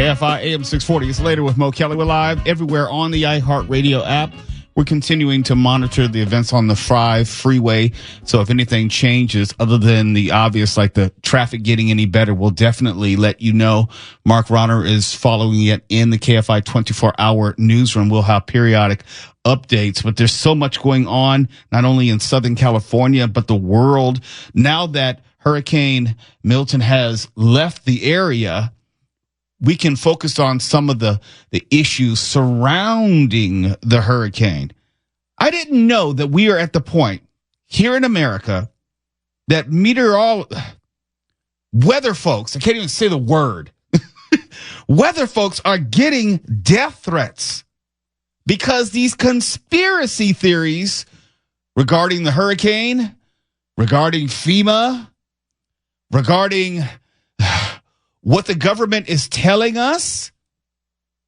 KFI AM 640. It's later with Mo Kelly. We're live everywhere on the iHeartRadio app. We're continuing to monitor the events on the freeway. So if anything changes other than the obvious, like the traffic getting any better, we'll definitely let you know. Mark Ronner is following it in the KFI 24-hour newsroom. We'll have periodic updates, but there's so much going on, not only in Southern California, but the world. Now that Hurricane Milton has left the area, we can focus on some of the issues surrounding the hurricane. I didn't know that we are at the point here in America that weather folks, I can't even say the word, weather folks are getting death threats because these conspiracy theories regarding the hurricane, regarding FEMA, regarding what the government is telling us,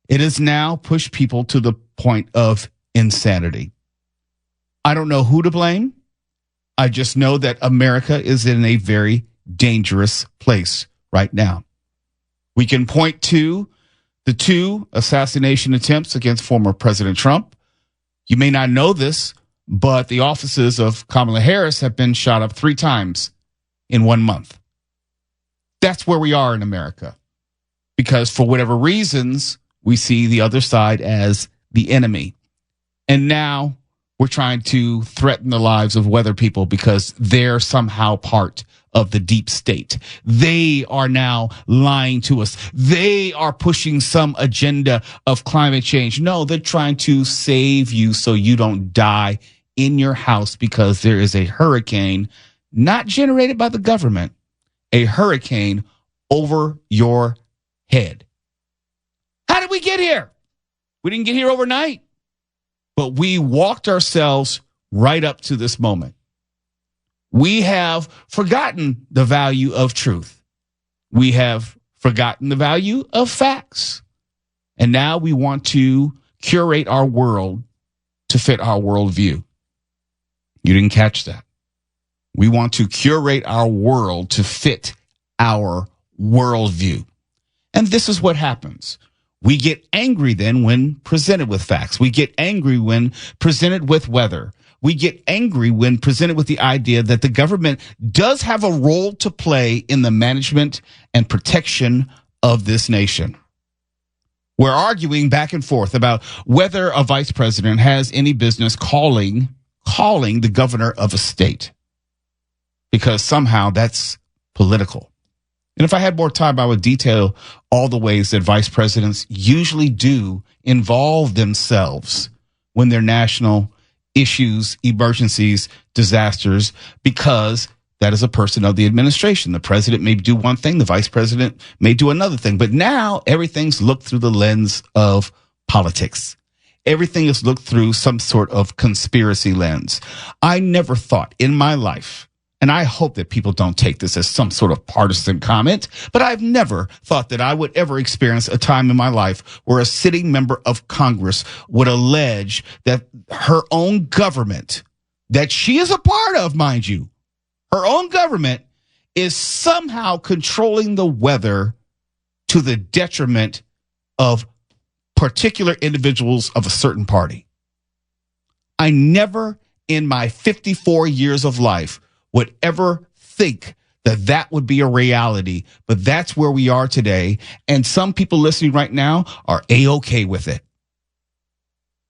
it has now pushed people to the point of insanity. I don't know who to blame. I just know that America is in a very dangerous place right now. We can point to the 2 assassination attempts against former President Trump. You may not know this, but the offices of Kamala Harris have been shot up 3 times in 1 month. That's where we are in America, because for whatever reasons, we see the other side as the enemy. And now we're trying to threaten the lives of weather people because they're somehow part of the deep state. They are now lying to us. They are pushing some agenda of climate change. No, they're trying to save you so you don't die in your house because there is a hurricane not generated by the government, a hurricane over your head. How did we get here? We didn't get here overnight, but we walked ourselves right up to this moment. We have forgotten the value of truth. We have forgotten the value of facts. And now we want to curate our world to fit our worldview. You didn't catch that. We want to curate our world to fit our worldview. And this is what happens. We get angry then when presented with facts. We get angry when presented with weather. We get angry when presented with the idea that the government does have a role to play in the management and protection of this nation. We're arguing back and forth about whether a vice president has any business calling the governor of a state, because somehow that's political. And if I had more time, I would detail all the ways that vice presidents usually do involve themselves when they're national issues, emergencies, disasters, because that is a person of the administration. The president may do one thing, the vice president may do another thing. But now everything's looked through the lens of politics. Everything is looked through some sort of conspiracy lens. I never thought in my life, and I hope that people don't take this as some sort of partisan comment, but I've never thought that I would ever experience a time in my life where a sitting member of Congress would allege that her own government, that she is a part of, mind you, her own government is somehow controlling the weather to the detriment of particular individuals of a certain party. I never in my 54 years of life would ever think that that would be a reality, but that's where we are today. And some people listening right now are A-okay with it.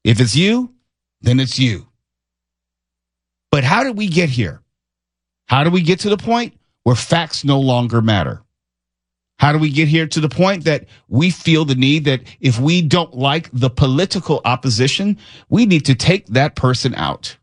If it's you, then it's you. But how did we get here? How do we get to the point where facts no longer matter? How do we get here to the point that we feel the need that if we don't like the political opposition, we need to take that person out?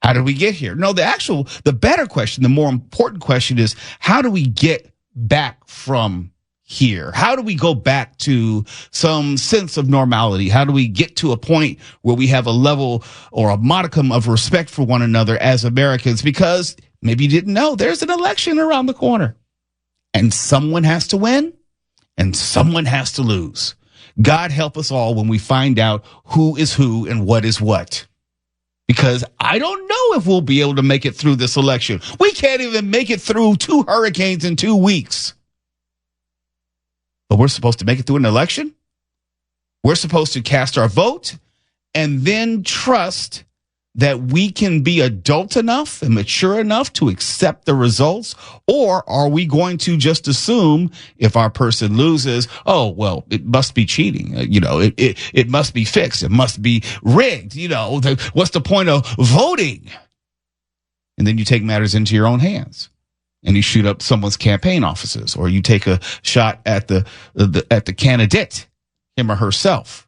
How did we get here? No, the better question, the more important question is, how do we get back from here? How do we go back to some sense of normality? How do we get to a point where we have a level or a modicum of respect for one another as Americans? Because maybe you didn't know, there's an election around the corner. And someone has to win and someone has to lose. God help us all when we find out who is who and what is what. Because I don't know if we'll be able to make it through this election. We can't even make it through 2 hurricanes in 2 weeks. But we're supposed to make it through an election. We're supposed to cast our vote and then trust that we can be adult enough and mature enough to accept the results? Or are we going to just assume if our person loses, oh, well, it must be cheating. It must be fixed. It must be rigged. What's the point of voting? And then you take matters into your own hands and you shoot up someone's campaign offices, or you take a shot at the candidate, him or herself.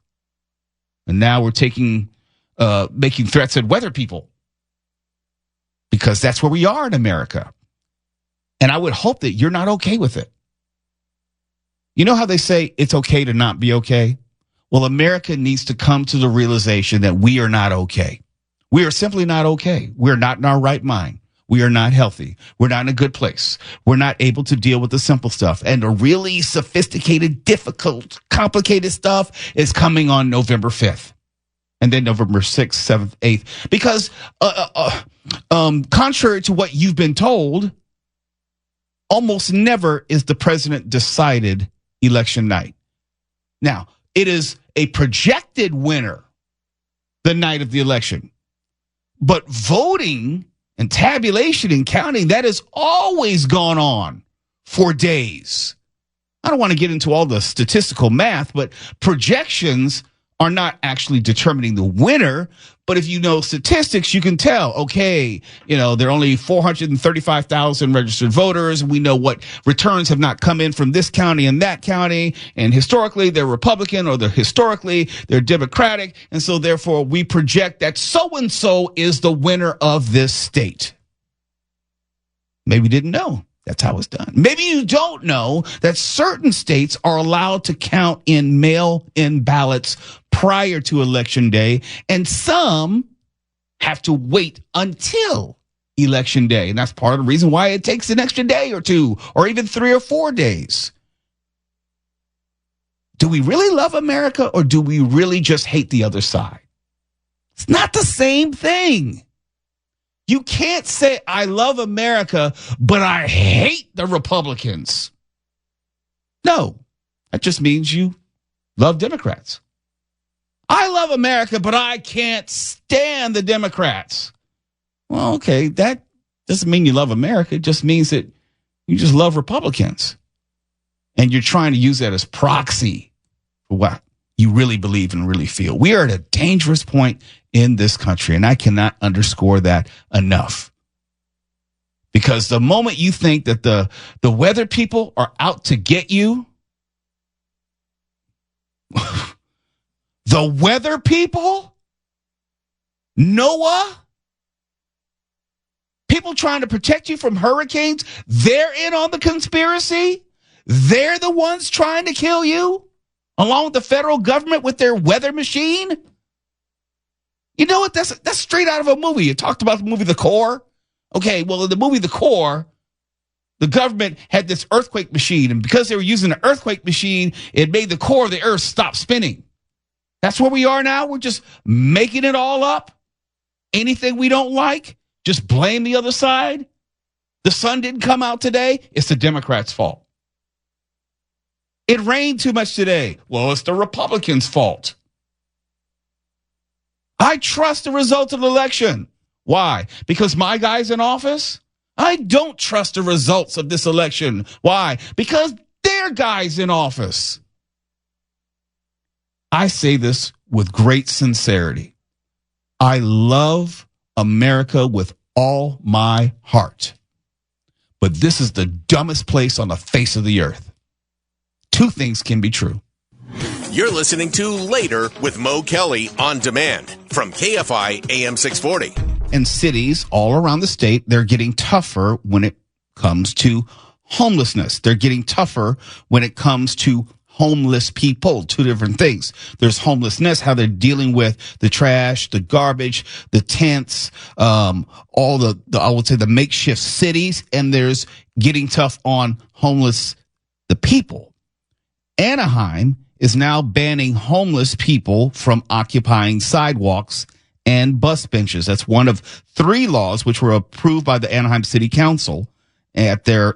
And now we're making threats at weather people, because that's where we are in America. And I would hope that you're not okay with it. You know how they say it's okay to not be okay? Well, America needs to come to the realization that we are not okay. We are simply not okay. We're not in our right mind. We are not healthy. We're not in a good place. We're not able to deal with the simple stuff. And the really sophisticated, difficult, complicated stuff is coming on November 5th. And then November 6th, 7th, 8th. Because contrary to what you've been told, almost never is the president decided election night. Now, it is a projected winner the night of the election. But voting and tabulation and counting, that has always gone on for days. I don't want to get into all the statistical math, but projections are not actually determining the winner. But if you know statistics, you can tell, okay, there are only 435,000 registered voters. We know what returns have not come in from this county and that county. And historically, they're Republican, or historically, they're Democratic. And so therefore, we project that so-and-so is the winner of this state. Maybe you didn't know. That's how it's done. Maybe you don't know that certain states are allowed to count in mail-in ballots prior to election day, and some have to wait until election day. And that's part of the reason why it takes an extra day or two, or even 3 or 4 days. Do we really love America, or do we really just hate the other side? It's not the same thing. You can't say, I love America, but I hate the Republicans. No, that just means you love Democrats. I love America, but I can't stand the Democrats. Well, okay, that doesn't mean you love America. It just means that you just love Republicans. And you're trying to use that as proxy for what you really believe and really feel. We are at a dangerous point in this country, and I cannot underscore that enough. Because the moment you think that the weather people are out to get you, the weather people, NOAA, people trying to protect you from hurricanes, they're in on the conspiracy. They're the ones trying to kill you, along with the federal government with their weather machine. You know what? That's straight out of a movie. You talked about the movie The Core. Okay, well, in the movie The Core, the government had this earthquake machine, and because they were using the earthquake machine, it made the core of the earth stop spinning. That's where we are now. We're just making it all up. Anything we don't like, just blame the other side. The sun didn't come out today. It's the Democrats' fault. It rained too much today. Well, it's the Republicans' fault. I trust the results of the election. Why? Because my guy's in office? I don't trust the results of this election. Why? Because their guy's in office. I say this with great sincerity. I love America with all my heart. But this is the dumbest place on the face of the earth. Two things can be true. You're listening to Later with Mo Kelly on demand from KFI AM 640. And cities all around the state, they're getting tougher when it comes to homelessness. They're getting tougher when it comes to homeless people. Two different things. There's homelessness, how they're dealing with the trash, the garbage, the tents, all the I would say the makeshift cities, and there's getting tough on the people. Anaheim is now banning homeless people from occupying sidewalks and bus benches. That's one of 3 laws which were approved by the Anaheim City Council at their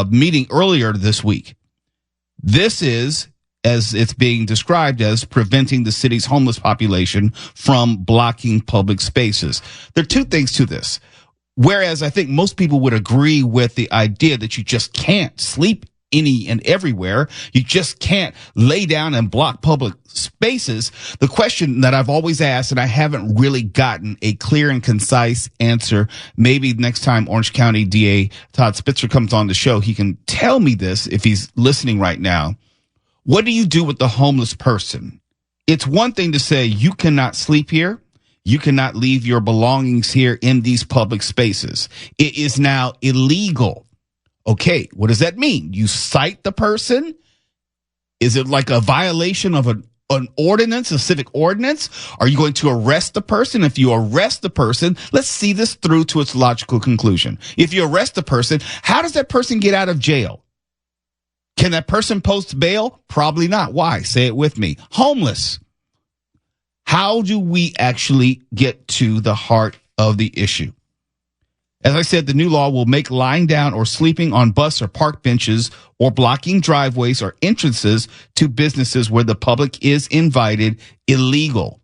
meeting earlier this week. This is, as it's being described as, preventing the city's homeless population from blocking public spaces. There are two things to this. Whereas I think most people would agree with the idea that you just can't sleep any and everywhere, you just can't lay down and block public spaces. The question that I've always asked, and I haven't really gotten a clear and concise answer, maybe next time Orange County DA Todd Spitzer comes on the show, he can tell me this if he's listening right now. What do you do with the homeless person? It's one thing to say you cannot sleep here. You cannot leave your belongings here in these public spaces. It is now illegal. Okay, what does that mean? You cite the person? Is it like a violation of an ordinance, a civic ordinance? Are you going to arrest the person? If you arrest the person, let's see this through to its logical conclusion. If you arrest the person, how does that person get out of jail? Can that person post bail? Probably not. Why? Say it with me. Homeless. How do we actually get to the heart of the issue? As I said, the new law will make lying down or sleeping on bus or park benches or blocking driveways or entrances to businesses where the public is invited illegal.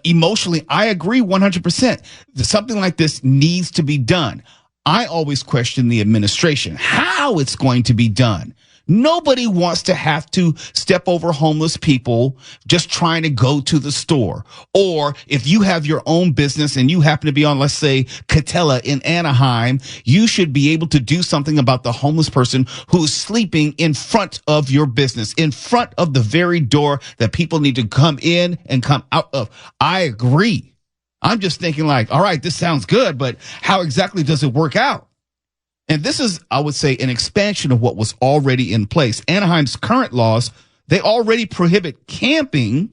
Emotionally, I agree 100%. Something like this needs to be done. I always question the administration, how it's going to be done. Nobody wants to have to step over homeless people just trying to go to the store. Or if you have your own business and you happen to be on, let's say, Catella in Anaheim, you should be able to do something about the homeless person who's sleeping in front of your business, in front of the very door that people need to come in and come out of. I agree. I'm just thinking like, all right, this sounds good, but how exactly does it work out? And this is, I would say, an expansion of what was already in place. Anaheim's current laws, they already prohibit camping,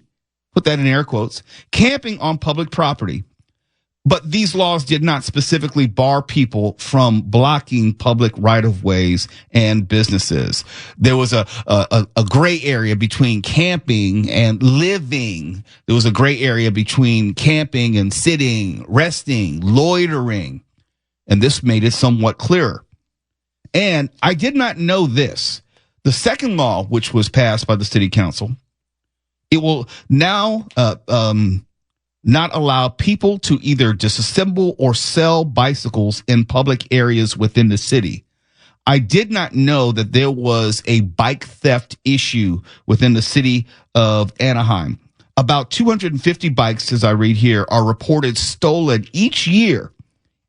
put that in air quotes, camping on public property. But these laws did not specifically bar people from blocking public right-of-ways and businesses. There was a gray area between camping and living. There was a gray area between camping and sitting, resting, loitering. And this made it somewhat clearer. And I did not know this. The second law, which was passed by the city council, it will now not allow people to either disassemble or sell bicycles in public areas within the city. I did not know that there was a bike theft issue within the city of Anaheim. About 250 bikes, as I read here, are reported stolen each year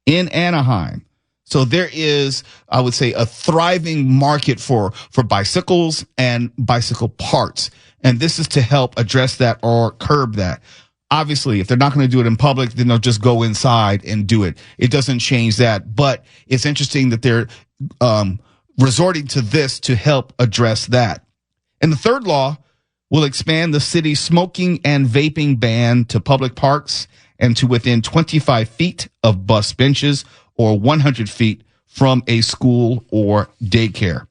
in Anaheim. So there is, I would say, a thriving market for bicycles and bicycle parts. And this is to help address that or curb that. Obviously, if they're not going to do it in public, then they'll just go inside and do it. It doesn't change that. But it's interesting that they're resorting to this to help address that. And the third law will expand the city's smoking and vaping ban to public parks and to within 25 feet of bus benches or 100 feet from a school or daycare.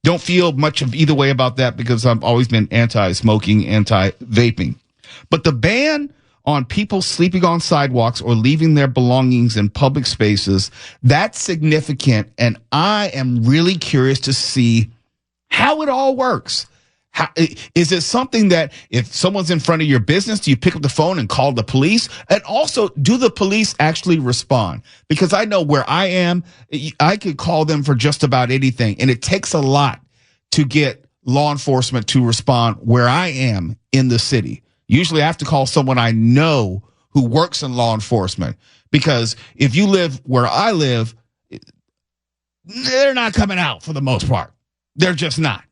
Don't feel much of either way about that because I've always been anti-smoking, anti-vaping. But the ban on people sleeping on sidewalks or leaving their belongings in public spaces, that's significant. And I am really curious to see how it all works. How, is it something that if someone's in front of your business, do you pick up the phone and call the police? And also, do the police actually respond? Because I know where I am, I could call them for just about anything. And it takes a lot to get law enforcement to respond where I am in the city. Usually I have to call someone I know who works in law enforcement. Because if you live where I live, they're not coming out for the most part. They're just not.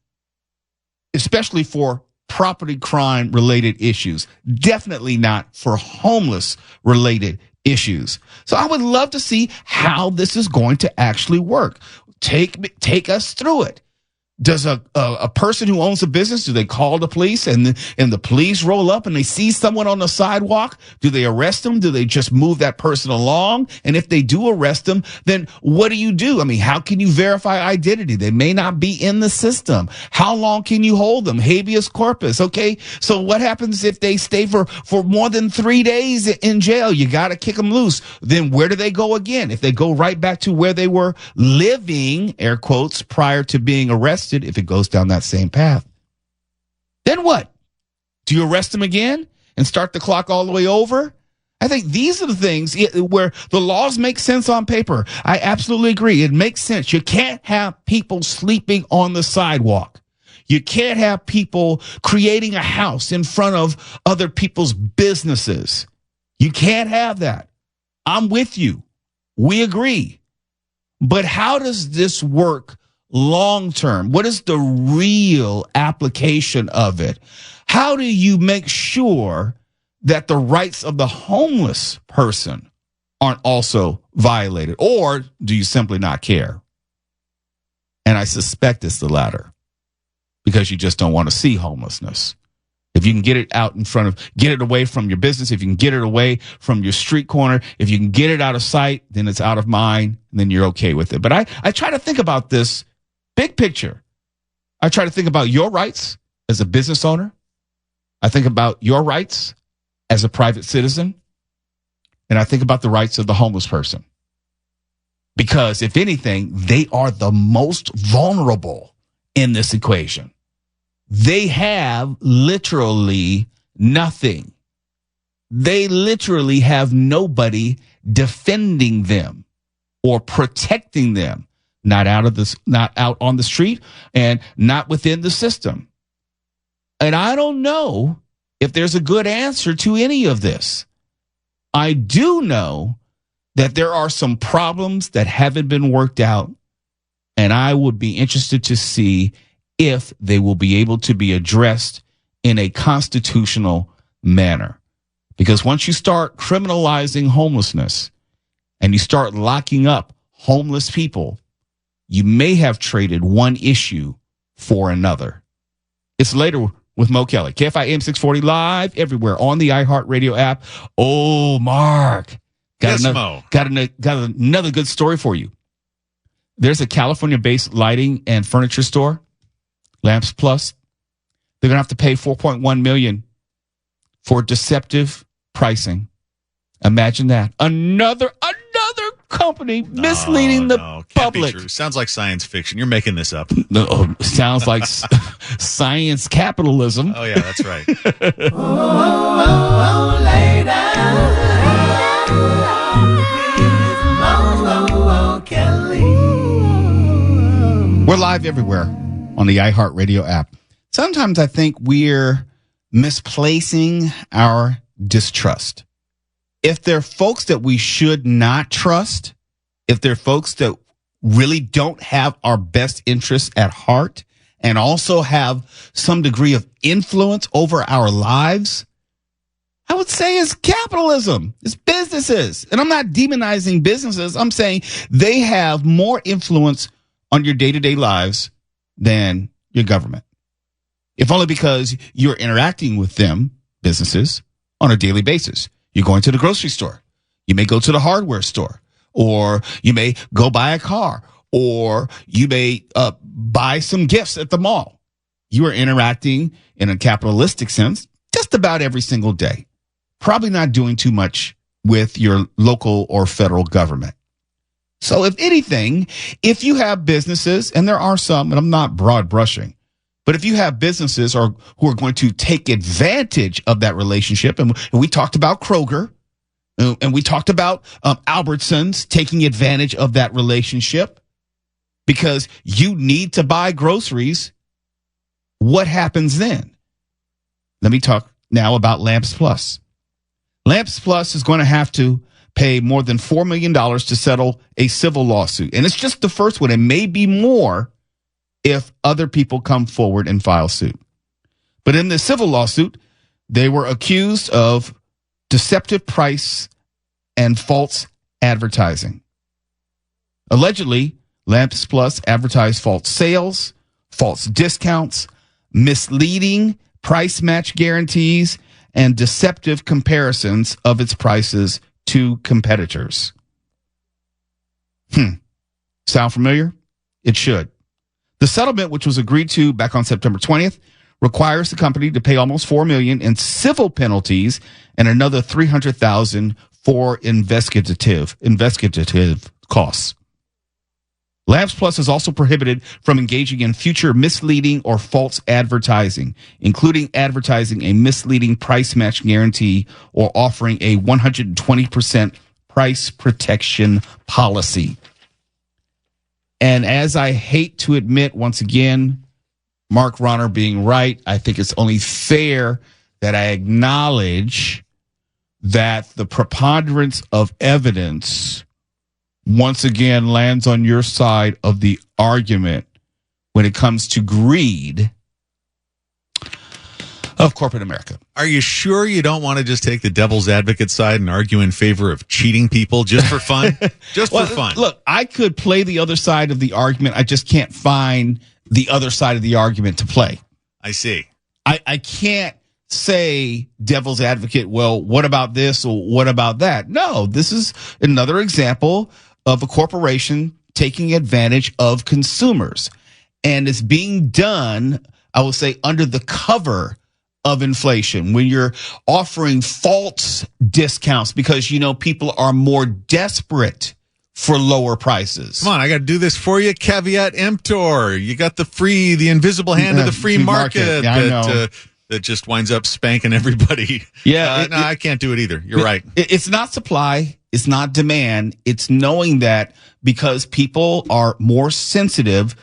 Especially for property crime related issues. Definitely not for homeless related issues. So I would love to see how this is going to actually work. Take us through it. Does a person who owns a business, do they call the police and the police roll up and they see someone on the sidewalk? Do they arrest them? Do they just move that person along? And if they do arrest them, then what do you do? I mean, how can you verify identity? They may not be in the system. How long can you hold them? Habeas corpus. Okay. So what happens if they stay for more than 3 days in jail? You got to kick them loose. Then where do they go again? If they go right back to where they were living, air quotes, prior to being arrested, arrested if it goes down that same path. Then what? Do you arrest them again and start the clock all the way over? I think these are the things where the laws make sense on paper. I absolutely agree. It makes sense. You can't have people sleeping on the sidewalk. You can't have people creating a house in front of other people's businesses. You can't have that. I'm with you. We agree. But how does this work long term? What is the real application of it? How do you make sure that the rights of the homeless person aren't also violated? Or do you simply not care? And I suspect it's the latter, because you just don't want to see homelessness. If you can get it out in front of, get it away from your business, if you can get it away from your street corner, if you can get it out of sight, then it's out of mind, and then you're okay with it. But I try to think about this big picture. I try to think about your rights as a business owner. I think about your rights as a private citizen. And I think about the rights of the homeless person. Because if anything, they are the most vulnerable in this equation. They have literally nothing. They literally have nobody defending them or protecting them, not out on the street and not within the system. And I don't know if there's a good answer to any of this. I do know that there are some problems that haven't been worked out, and I would be interested to see if they will be able to be addressed in a constitutional manner. Because once you start criminalizing homelessness and you start locking up homeless people, you may have traded one issue for another. It's Later with Mo Kelly. KFI AM 640 live everywhere on the iHeartRadio app. Oh, Mark. Got another good story for you. There's a California-based lighting and furniture store, Lamps Plus. They're going to have to pay $4.1 million for deceptive pricing. Imagine that. Another company misleading the public. Be true. Sounds like science fiction. You're making this up. No, sounds like science capitalism. Oh, yeah, that's right. We're live everywhere on the iHeartRadio app. Sometimes I think we're misplacing our distrust. If there are folks that we should not trust, if there are folks that really don't have our best interests at heart and also have some degree of influence over our lives, I would say it's capitalism. It's businesses. And I'm not demonizing businesses. I'm saying they have more influence on your day-to-day lives than your government. If only because you're interacting with them, businesses, on a daily basis. You're going to the grocery store. You may go to the hardware store, or you may go buy a car, or you may buy some gifts at the mall. You are interacting in a capitalistic sense just about every single day. Probably not doing too much with your local or federal government. So if anything, if you have businesses, and there are some, and I'm not broad brushing, but if you have businesses who are going to take advantage of that relationship, and we talked about Kroger, and we talked about Albertsons taking advantage of that relationship because you need to buy groceries, what happens then? Let me talk now about Lamps Plus. Lamps Plus is going to have to pay more than $4 million to settle a civil lawsuit. And it's just the first one. It may be more if other people come forward and file suit. But in the civil lawsuit, they were accused of deceptive price and false advertising. Allegedly, Lamps Plus advertised false sales, false discounts, misleading price match guarantees, and deceptive comparisons of its prices to competitors. Sound familiar? It should. The settlement, which was agreed to back on September 20th, requires the company to pay almost $4 million in civil penalties and another $300,000 for investigative costs. Labs Plus is also prohibited from engaging in future misleading or false advertising, including advertising a misleading price match guarantee or offering a 120% price protection policy. And as I hate to admit, once again, Mark Ronner being right, I think it's only fair that I acknowledge that the preponderance of evidence once again lands on your side of the argument when it comes to greed of corporate America. Are you sure you don't want to just take the devil's advocate side and argue in favor of cheating people just for fun? Just for fun. Look, I could play the other side of the argument. I just can't find the other side of the argument to play. I see. I can't say devil's advocate, well, what about this or what about that? No, this is another example of a corporation taking advantage of consumers. And it's being done, I will say, under the cover of inflation, when you're offering false discounts because, you know, people are more desperate for lower prices. Come on, I got to do this for you. Caveat emptor. You got the invisible hand of the free market yeah, I know. That just winds up spanking everybody. Yeah. I can't do it either. You're right. It's not supply. It's not demand. It's knowing that because people are more sensitive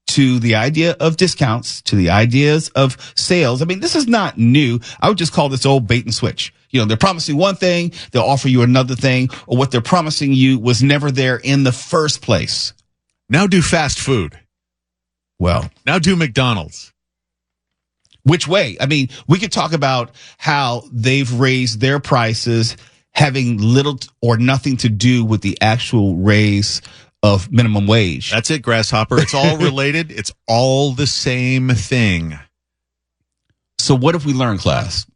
to the idea of discounts, to the ideas of sales. I mean, this is not new. I would just call this old bait and switch. You know, they're promising one thing, they'll offer you another thing, or what they're promising you was never there in the first place. Now do fast food. Well, now do McDonald's. Which way? I mean, we could talk about how they've raised their prices having little or nothing to do with the actual raise of minimum wage. That's it, Grasshopper. It's all related. It's all the same thing. So what have we learned, class?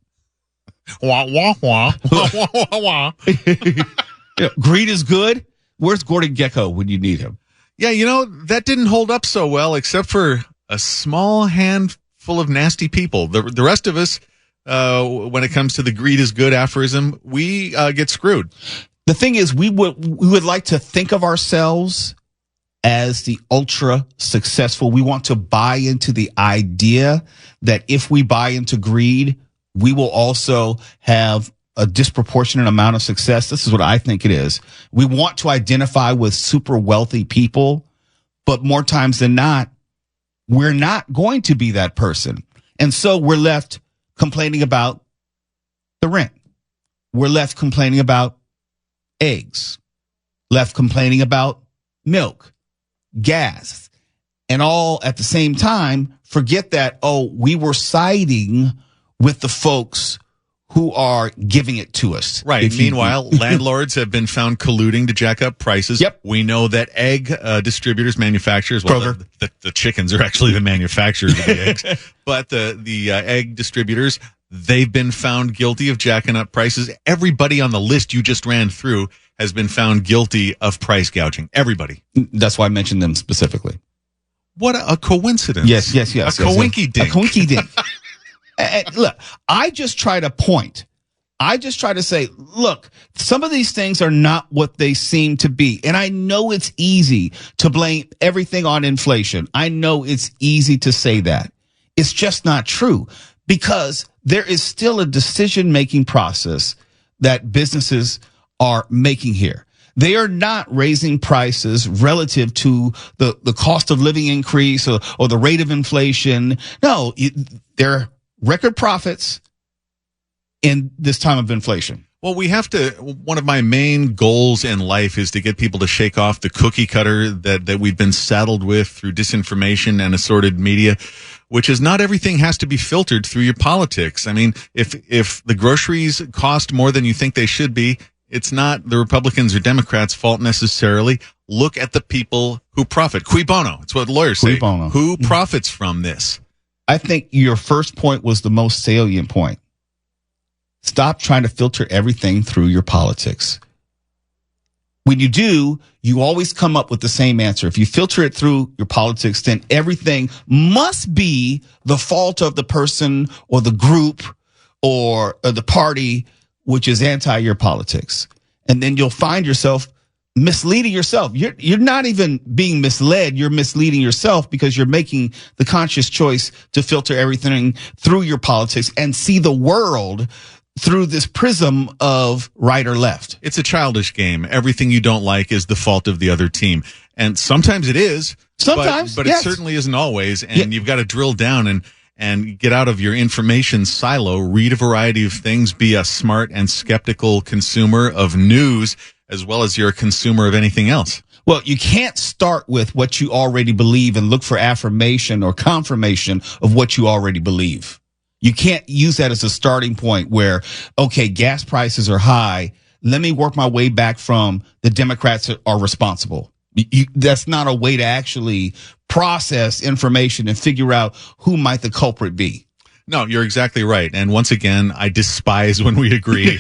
Wah, wah, wah. Wah, wah, wah, wah. Greed is good. Where's Gordon Gekko when you need him? Yeah, you know, that didn't hold up so well, except for a small handful of nasty people. The rest of us, when it comes to the greed is good aphorism, we get screwed. The thing is, we would like to think of ourselves as the ultra successful. We want to buy into the idea that if we buy into greed, we will also have a disproportionate amount of success. This is what I think it is. We want to identify with super wealthy people, but more times than not, we're not going to be that person. And so we're left complaining about the rent. We're left complaining about eggs, left complaining about milk, gas, and all at the same time forget that, we were siding with the folks who are giving it to us. Right. Meanwhile, landlords have been found colluding to jack up prices. Yep. We know that egg distributors, manufacturers, well, the chickens are actually the manufacturers of the eggs, but the egg distributors, they've been found guilty of jacking up prices. Everybody on the list you just ran through has been found guilty of price gouging. Everybody. That's why I mentioned them specifically. What a coincidence. Yes. A coinky-dink. A coinky-dink. Look, I just try to point. I just try to say, look, some of these things are not what they seem to be. And I know it's easy to blame everything on inflation. I know it's easy to say that. It's just not true, because there is still a decision-making process that businesses are making here. They are not raising prices relative to the cost of living increase or the rate of inflation. No, they're record profits in this time of inflation. Well, one of my main goals in life is to get people to shake off the cookie cutter that we've been saddled with through disinformation and assorted media, which is not everything has to be filtered through your politics. I mean, if the groceries cost more than you think they should be, it's not the Republicans or Democrats' fault necessarily. Look at the people who profit. Cui bono. It's what lawyers say. Cui bono. Who profits from this? I think your first point was the most salient point. Stop trying to filter everything through your politics. When you do, you always come up with the same answer. If you filter it through your politics, then everything must be the fault of the person or the group or the party which is anti your politics. And then you'll find yourself misleading yourself. You're not even being misled. You're misleading yourself because you're making the conscious choice to filter everything through your politics and see the world through this prism of right or left. It's a childish game. Everything you don't like is the fault of the other team. And sometimes it is. Sometimes, but yes. It certainly isn't always. And you've got to drill down and get out of your information silo, read a variety of things, be a smart and skeptical consumer of news, as well as you're a consumer of anything else. Well, you can't start with what you already believe and look for affirmation or confirmation of what you already believe. You can't use that as a starting point where, okay, gas prices are high. Let me work my way back from the Democrats are responsible. That's not a way to actually process information and figure out who might the culprit be. No, you're exactly right. And once again, I despise when we agree.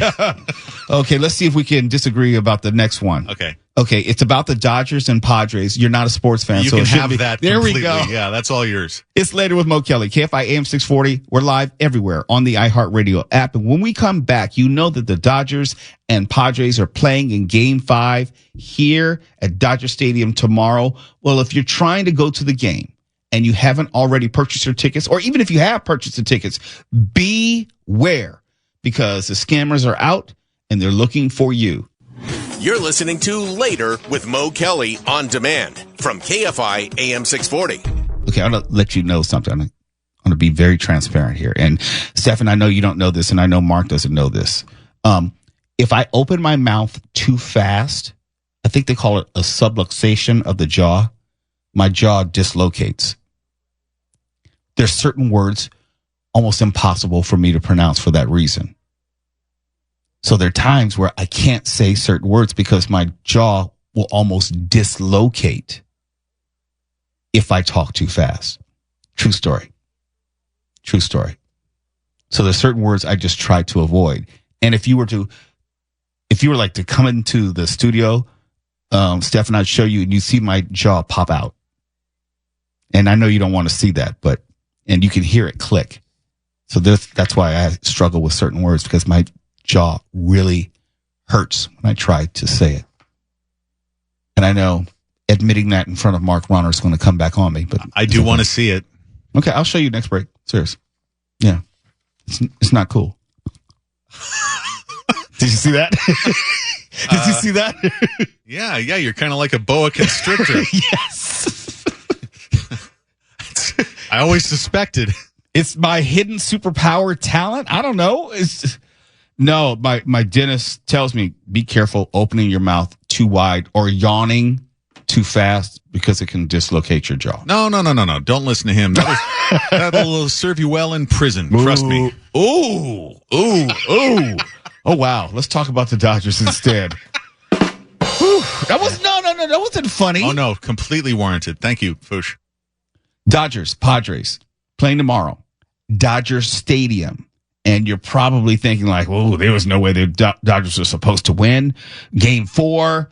Okay, let's see if we can disagree about the next one. Okay, it's about the Dodgers and Padres. You're not a sports fan, you so can it should have be. that There completely. we go. Yeah, that's all yours. It's Later with Mo Kelly, KFI AM 640. We're live everywhere on the iHeartRadio app. And when we come back, you know that the Dodgers and Padres are playing in Game 5 here at Dodger Stadium tomorrow. Well, if you're trying to go to the game and you haven't already purchased your tickets, or even if you have purchased the tickets, beware, because the scammers are out and they're looking for you. You're listening to Later with Mo Kelly on demand from KFI AM 640. Okay, I'm going to let you know something. I'm going to be very transparent here. And Stephen, I know you don't know this, and I know Mark doesn't know this. If I open my mouth too fast, I think they call it a subluxation of the jaw. My jaw dislocates. There's certain words almost impossible for me to pronounce for that reason. So there are times where I can't say certain words because my jaw will almost dislocate if I talk too fast. True story. True story. So there's certain words I just try to avoid. And if you were like to come into the studio, Steph and I'd show you and you see my jaw pop out. And I know you don't want to see that, and you can hear it click. So that's why I struggle with certain words, because my jaw really hurts when I try to say it. And I know admitting that in front of Mark Ronner is going to come back on me, but I do want to see it. Okay, I'll show you next break. Serious. Yeah. It's not cool. Did you see that? Did you see that? Yeah, you're kind of like a boa constrictor. Yes. I always suspected. It's my hidden superpower talent. I don't know. No, my dentist tells me, be careful opening your mouth too wide or yawning too fast because it can dislocate your jaw. No. Don't listen to him. That'll serve you well in prison. Trust me. Ooh. Oh, wow. Let's talk about the Dodgers instead. Whew. That wasn't funny. Oh, no. Completely warranted. Thank you, Foosh. Dodgers, Padres, playing tomorrow. Dodger Stadium. And you're probably thinking like, oh, there was no way the Dodgers were supposed to win Game 4.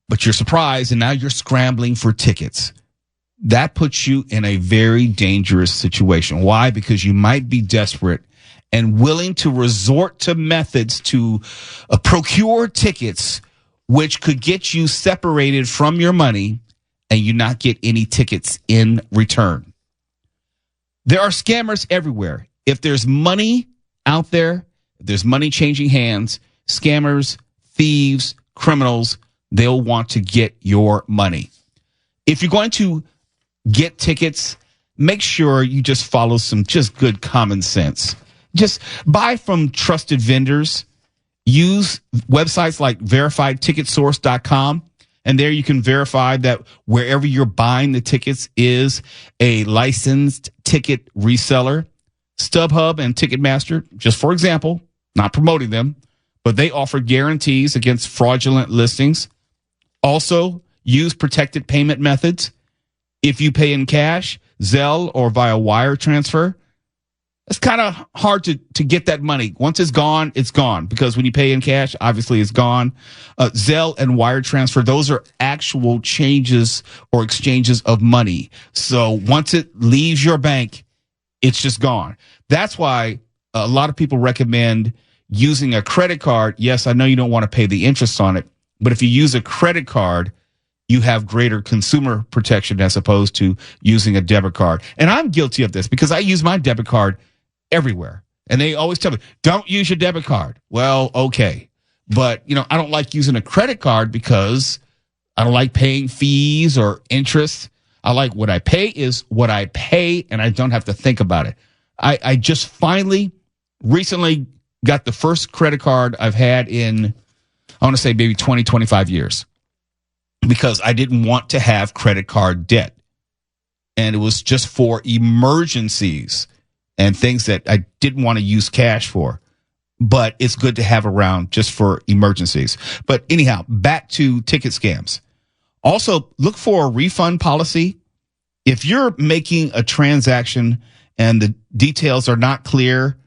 But you're surprised, and now you're scrambling for tickets. That puts you in a very dangerous situation. Why? Because you might be desperate and willing to resort to methods to procure tickets, which could get you separated from your money and you not get any tickets in return. There are scammers everywhere. If there's money out there, if there's money changing hands, scammers, thieves, criminals, they'll want to get your money. If you're going to get tickets, make sure you just follow some just good common sense. Just buy from trusted vendors. Use websites like verifiedticketsource.com. And there you can verify that wherever you're buying the tickets is a licensed ticket reseller. StubHub and Ticketmaster, just for example, not promoting them, but they offer guarantees against fraudulent listings. Also, use protected payment methods. If you pay in cash, Zelle, or via wire transfer, it's kind of hard to get that money. Once it's gone, because when you pay in cash, obviously it's gone. Zelle and wire transfer, those are actual changes or exchanges of money. So once it leaves your bank, it's just gone. That's why a lot of people recommend using a credit card. Yes, I know you don't want to pay the interest on it, But if you use a credit card, you have greater consumer protection as opposed to using a debit card. And I'm guilty of this because I use my debit card everywhere. And they always tell me, don't use your debit card. Well, okay. But, I don't like using a credit card because I don't like paying fees or interest. I like what I pay is what I pay, and I don't have to think about it. I just recently got the first credit card I've had in, I want to say maybe 20, 25 years. Because I didn't want to have credit card debt. And it was just for emergencies and things that I didn't want to use cash for. But it's good to have around just for emergencies. But anyhow, back to ticket scams. Also, look for a refund policy. If you're making a transaction and the details are not clear,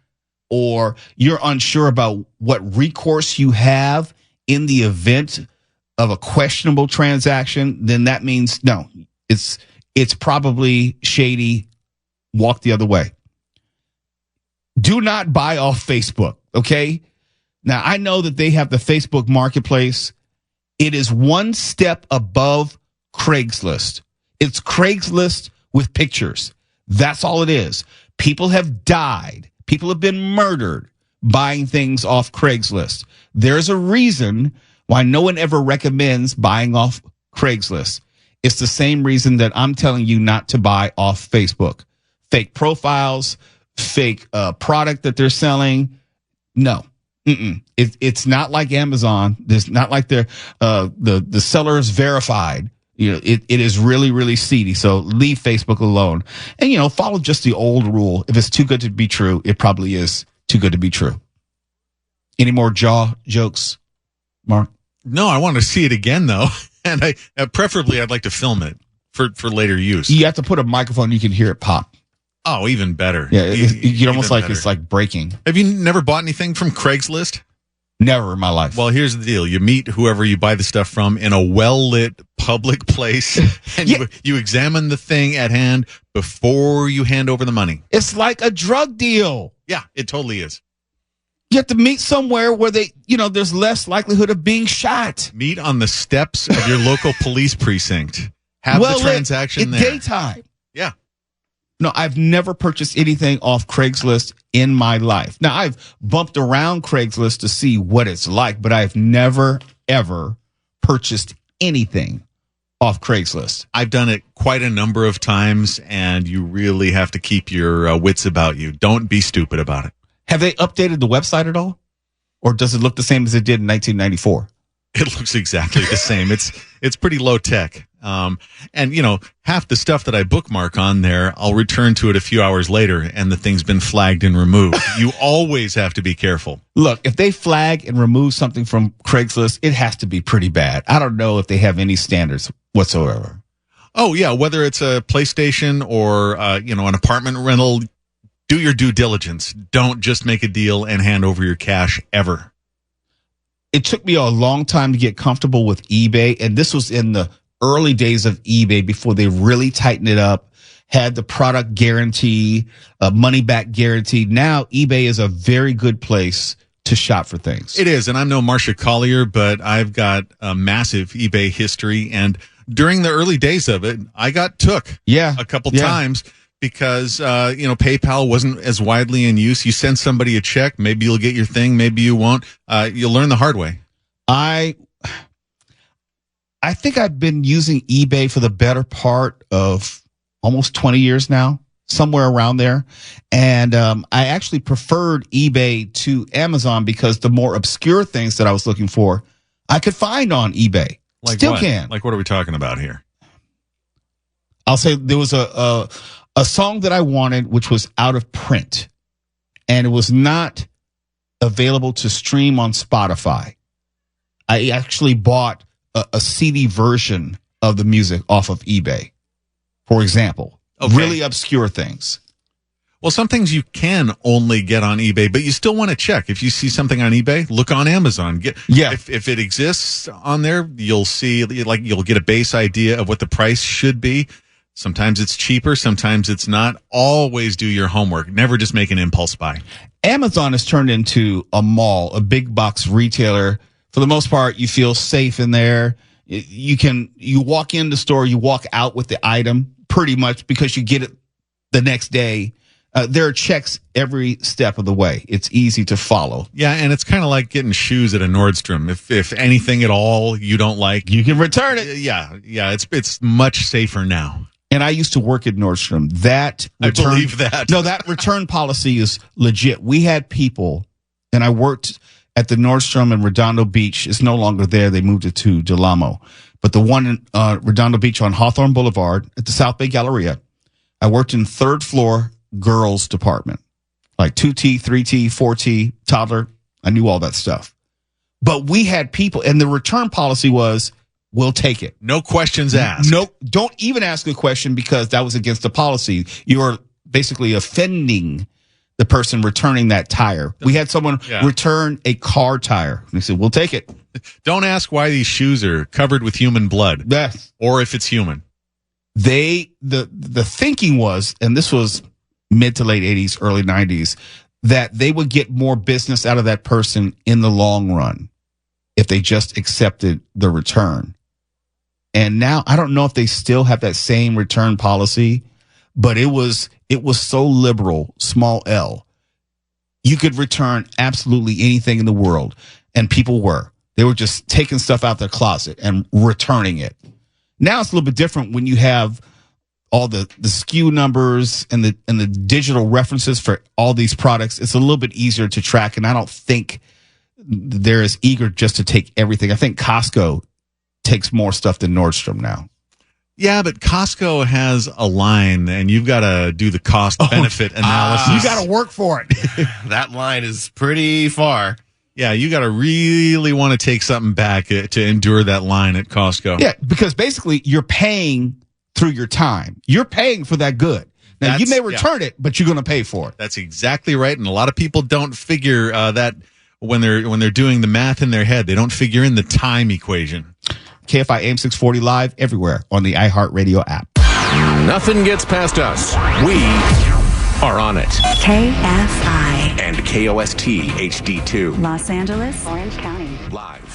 or you're unsure about what recourse you have in the event of a questionable transaction, then that means no, it's probably shady. Walk the other way. Do not buy off Facebook, okay? Now, I know that they have the Facebook marketplace. It is one step above Craigslist. It's Craigslist with pictures. That's all it is. People have died. People have been murdered buying things off Craigslist. There's a reason why no one ever recommends buying off Craigslist. It's the same reason that I'm telling you not to buy off Facebook. Fake profiles, fake product that they're selling. No. It's not like Amazon. It's not like the seller is verified. It is really, really seedy. So leave Facebook alone. And, follow just the old rule. If it's too good to be true, it probably is too good to be true. Any more jaw jokes, Mark? No, I want to see it again, though. And preferably I'd like to film it for later use. You have to put a microphone, you can hear it pop. Oh, even better. Yeah, you almost like better. It's like breaking. Have you never bought anything from Craigslist? Never in my life. Well, here's the deal. You meet whoever you buy the stuff from in a well-lit public place, and you examine the thing at hand before you hand over the money. It's like a drug deal. Yeah, it totally is. You have to meet somewhere where there's less likelihood of being shot. Meet on the steps of your local police precinct. Have the transaction there. Daytime. Yeah. No, I've never purchased anything off Craigslist in my life. Now, I've bumped around Craigslist to see what it's like, but I've never, ever purchased anything off Craigslist. I've done it quite a number of times, and you really have to keep your wits about you. Don't be stupid about it. Have they updated the website at all? Or does it look the same as it did in 1994? It looks exactly the same. It's pretty low tech. And half the stuff that I bookmark on there, I'll return to it a few hours later and the thing's been flagged and removed. You always have to be careful. Look, if they flag and remove something from Craigslist, it has to be pretty bad. I don't know if they have any standards whatsoever. Oh yeah. Whether it's a PlayStation or, an apartment rental, do your due diligence. Don't just make a deal and hand over your cash ever. It took me a long time to get comfortable with eBay, and this was in the early days of eBay before they really tightened it up, had the product guarantee, money back guarantee. Now eBay is a very good place to shop for things. It is, and I'm no Marcia Collier, but I've got a massive eBay history, and during the early days of it, I got took a couple times because, PayPal wasn't as widely in use. You send somebody a check, maybe you'll get your thing, maybe you won't. You'll learn the hard way. I think I've been using eBay for the better part of almost 20 years now, somewhere around there. And I actually preferred eBay to Amazon because the more obscure things that I was looking for, I could find on eBay. Like Still what? can. Like what are we talking about here? I'll say there was a song that I wanted, which was out of print, and it was not available to stream on Spotify. I actually bought a CD version of the music off of eBay, for example. Okay. Really obscure things. Well, some things you can only get on eBay, but you still want to check. If you see something on eBay, look on Amazon. If it exists on there, you'll see, you'll get a base idea of what the price should be. Sometimes it's cheaper, sometimes it's not. Always do your homework. Never just make an impulse buy. Amazon has turned into a mall, a big box retailer For the most part, you feel safe in there. You walk in the store, you walk out with the item pretty much because you get it the next day. There are checks every step of the way. It's easy to follow. Yeah, and it's kind of like getting shoes at a Nordstrom. If anything at all you don't like, you can return it. Yeah, it's much safer now. And I used to work at Nordstrom. I believe that. No, that return policy is legit. We had people, and I worked at the Nordstrom in Redondo Beach. It's no longer there. They moved it to Del Amo. But the one in Redondo Beach on Hawthorne Boulevard at the South Bay Galleria, I worked in third floor girls department, like 2T, 3T, 4T, toddler. I knew all that stuff. But we had people, and the return policy was, we'll take it. No questions asked. No, don't even ask a question because that was against the policy. You are basically offending the person returning that tire. We had someone return a car tire. And they said, we'll take it. Don't ask why these shoes are covered with human blood. Yes. Or if it's human. The thinking was, and this was mid to late 80s, early 90s, that they would get more business out of that person in the long run if they just accepted the return. And now I don't know if they still have that same return policy, but it was so liberal, small L. You could return absolutely anything in the world, and people were. They were just taking stuff out their closet and returning it. Now it's a little bit different when you have all the SKU numbers and the digital references for all these products. It's a little bit easier to track, and I don't think they're as eager just to take everything. I think Costco takes more stuff than Nordstrom now. Yeah, but Costco has a line, and you've got to do the cost-benefit analysis. You got to work for it. That line is pretty far. Yeah, you got to really want to take something back to endure that line at Costco. Yeah, because basically you're paying through your time. You're paying for that good. Now, you may return it, but you're going to pay for it. That's exactly right, and a lot of people don't figure that when they're doing the math in their head. They don't figure in the time equation. KFI AM 640 live everywhere on the iHeartRadio app. Nothing gets past us. We are on it. KFI. And KOST HD2. Los Angeles, Orange County. Live